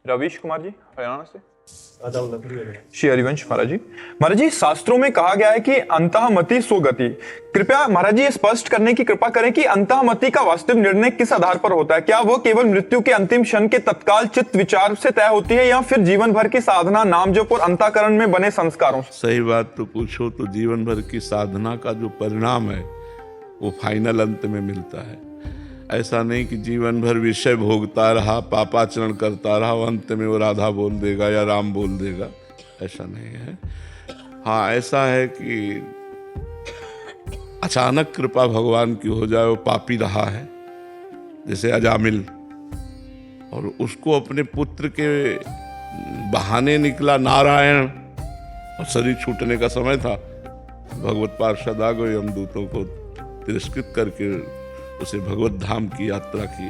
रवीश कुमार जी, हरियाणा से। श्री हरिवंश महाराज जी, शास्त्रों में कहा गया है कि अंतःमति सो गति। कृपया महाराज जी ये स्पष्ट करने की कृपा करें कि अंतःमति का वास्तविक निर्णय किस आधार पर होता है। क्या वह केवल मृत्यु के अंतिम क्षण के तत्काल चित्त विचार से तय होती है या फिर जीवन भर की साधना, नाम जप और अंतःकरण में बने संस्कारों से? सही बात तो पूछो तो जीवन भर की साधना का जो परिणाम है वो फाइनल अंत में मिलता है। ऐसा नहीं कि जीवन भर विषय भोगता रहा, पापाचरण करता रहा, अंत में वो राधा बोल देगा या राम बोल देगा, ऐसा नहीं है। हाँ, ऐसा है कि अचानक कृपा भगवान की हो जाए, वो पापी रहा है जैसे अजामिल, और उसको अपने पुत्र के बहाने निकला नारायण और शरीर छूटने का समय था, भगवत पार्षद आ गए, यमदूतों को तिरस्कृत करके उसे भगवत धाम की यात्रा की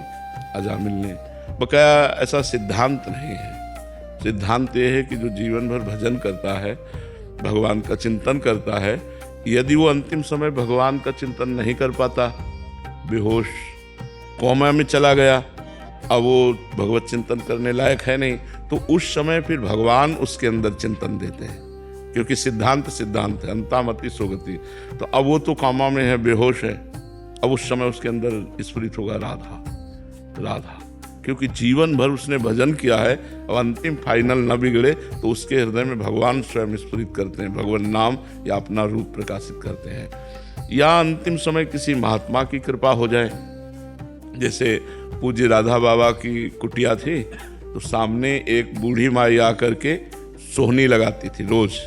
अजामिल ने। बकाया ऐसा सिद्धांत नहीं है। सिद्धांत ये है कि जो जीवन भर भजन करता है, भगवान का चिंतन करता है, यदि वो अंतिम समय भगवान का चिंतन नहीं कर पाता, बेहोश कोमा में चला गया, अब वो भगवत चिंतन करने लायक है नहीं, तो उस समय फिर भगवान उसके अंदर चिंतन देते हैं, क्योंकि सिद्धांत है, अंतःमति सो गति। तो अब वो तो कामा में है, बेहोश है, अब उस समय उसके अंदर स्फुरित होगा राधा, क्योंकि जीवन भर उसने भजन किया है। अब अंतिम फाइनल न बिगड़े तो उसके हृदय में भगवान स्वयं स्फुरित करते हैं, भगवान नाम या अपना रूप प्रकाशित करते हैं। या अंतिम समय किसी महात्मा की कृपा हो जाए, जैसे पूज्य राधा बाबा की कुटिया थी, तो सामने एक बूढ़ी माई आकर के सोहनी लगाती थी रोज।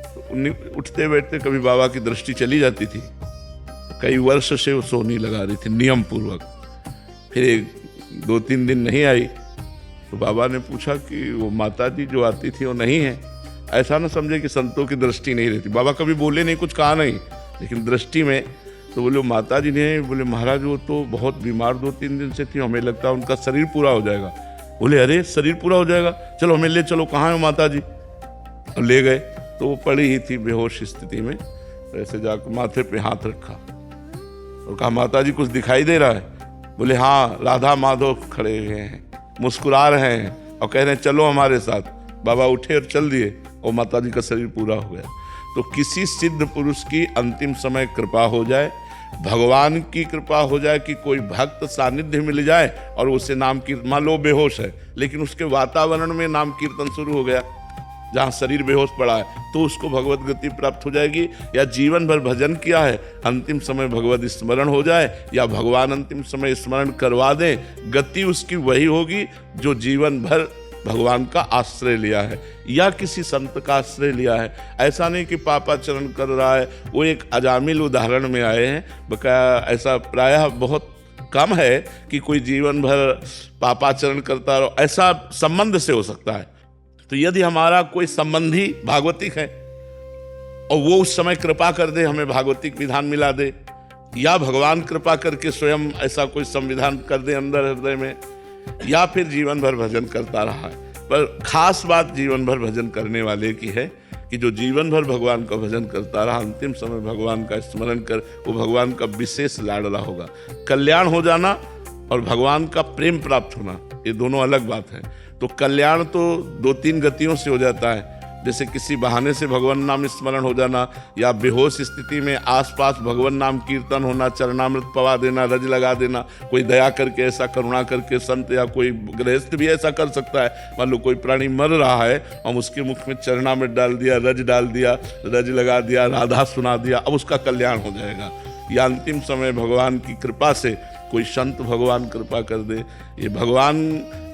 तो उठते बैठते कभी बाबा की दृष्टि चली जाती थी, कई वर्ष से वो सोहनी लगा रही थी नियम पूर्वक। फिर 2-3 दिन नहीं आई तो बाबा ने पूछा कि वो माता जी जो आती थी वो नहीं है। ऐसा ना समझे कि संतों की दृष्टि नहीं रहती, बाबा कभी बोले नहीं, कुछ कहा नहीं, लेकिन दृष्टि में तो बोले माता जी नहीं। बोले महाराज वो तो बहुत बीमार 2-3 दिन से थी, हमें लगता है उनका शरीर पूरा हो जाएगा। बोले अरे शरीर पूरा हो जाएगा, चलो हमें ले चलो, कहाँ है माता जी? और ले गए तो वो पड़ी ही थी बेहोश स्थिति में। ऐसे जाकर माथे पे हाथ रखा और कहा माता जी कुछ दिखाई दे रहा है? बोले हाँ, राधा माधव खड़े हुए हैं, मुस्कुरा रहे हैं और कह रहे हैं चलो हमारे साथ। बाबा उठे और चल दिए और माता जी का शरीर पूरा हो गया। तो किसी सिद्ध पुरुष की अंतिम समय कृपा हो जाए, भगवान की कृपा हो जाए कि कोई भक्त सानिध्य मिल जाए और उसे नाम कीर्तन, मान लो बेहोश है लेकिन उसके वातावरण में नाम कीर्तन शुरू हो गया जहाँ शरीर बेहोश पड़ा है, तो उसको भगवत गति प्राप्त हो जाएगी। या जीवन भर भजन किया है, अंतिम समय भगवत स्मरण हो जाए या भगवान अंतिम समय स्मरण करवा दें, गति उसकी वही होगी जो जीवन भर भगवान का आश्रय लिया है या किसी संत का आश्रय लिया है। ऐसा नहीं कि पापाचरण कर रहा है। वो एक अजामिल उदाहरण में आए हैं, बकाया ऐसा प्रायः बहुत कम है कि कोई जीवन भर पापाचरण करता रहो, ऐसा संबंध से हो सकता है। तो यदि हमारा कोई संबंधी भागवतिक है और वो उस समय कृपा कर दे, हमें भागवतिक विधान मिला दे, या भगवान कृपा करके स्वयं ऐसा कोई संविधान कर दे अंदर हृदय में, या फिर जीवन भर भजन करता रहा है। पर खास बात जीवन भर भजन करने वाले की है कि जो जीवन भर भगवान का भजन करता रहा, अंतिम समय भगवान का स्मरण कर, वो भगवान का विशेष लाडला होगा। कल्याण हो जाना और भगवान का प्रेम प्राप्त होना, ये दोनों अलग बात है। तो कल्याण तो 2-3 गतियों से हो जाता है, जैसे किसी बहाने से भगवान नाम स्मरण हो जाना, या बेहोश स्थिति में आसपास भगवान नाम कीर्तन होना, चरणामृत पवा देना, रज लगा देना। कोई दया करके, ऐसा करुणा करके संत या कोई गृहस्थ भी ऐसा कर सकता है। मान लो कोई प्राणी मर रहा है, हम उसके मुख में चरणामृत डाल दिया, रज डाल दिया, रज लगा दिया, राधा सुना दिया, अब उसका कल्याण हो जाएगा। या अंतिम समय भगवान की कृपा से कोई संत भगवान कृपा कर दे। ये भगवान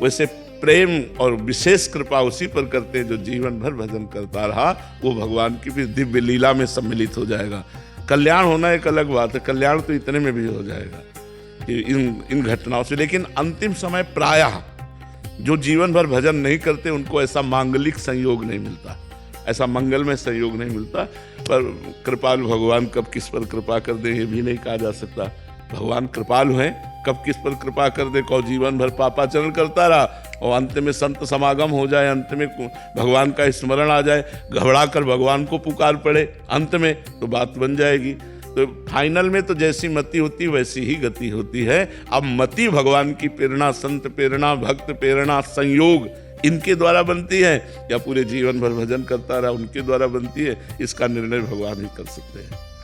वैसे प्रेम और विशेष कृपा उसी पर करते हैं जो जीवन भर भजन करता रहा, वो भगवान की भी दिव्य लीला में सम्मिलित हो जाएगा। कल्याण होना एक अलग बात है, कल्याण तो इतने में भी हो जाएगा इन घटनाओं से। लेकिन अंतिम समय प्रायः जो जीवन भर भजन नहीं करते उनको ऐसा मांगलिक संयोग नहीं मिलता, ऐसा मंगलमय संयोग नहीं मिलता। पर कृपालु भगवान कब किस पर कृपा कर दे ये भी नहीं कहा जा सकता। भगवान कृपालु हैं, कब किस पर कृपा कर दे। कौ जीवन भर पापाचरण करता रहा और अंत में संत समागम हो जाए, अंत में भगवान का स्मरण आ जाए, घबरा कर भगवान को पुकार पड़े अंत में, तो बात बन जाएगी। तो फाइनल में तो जैसी मति होती वैसी ही गति होती है। अब मति भगवान की प्रेरणा, संत प्रेरणा, भक्त प्रेरणा, संयोग इनके द्वारा बनती है या पूरे जीवन भर भजन करता रहा उनके द्वारा बनती है, इसका निर्णय भगवान ही कर सकते हैं।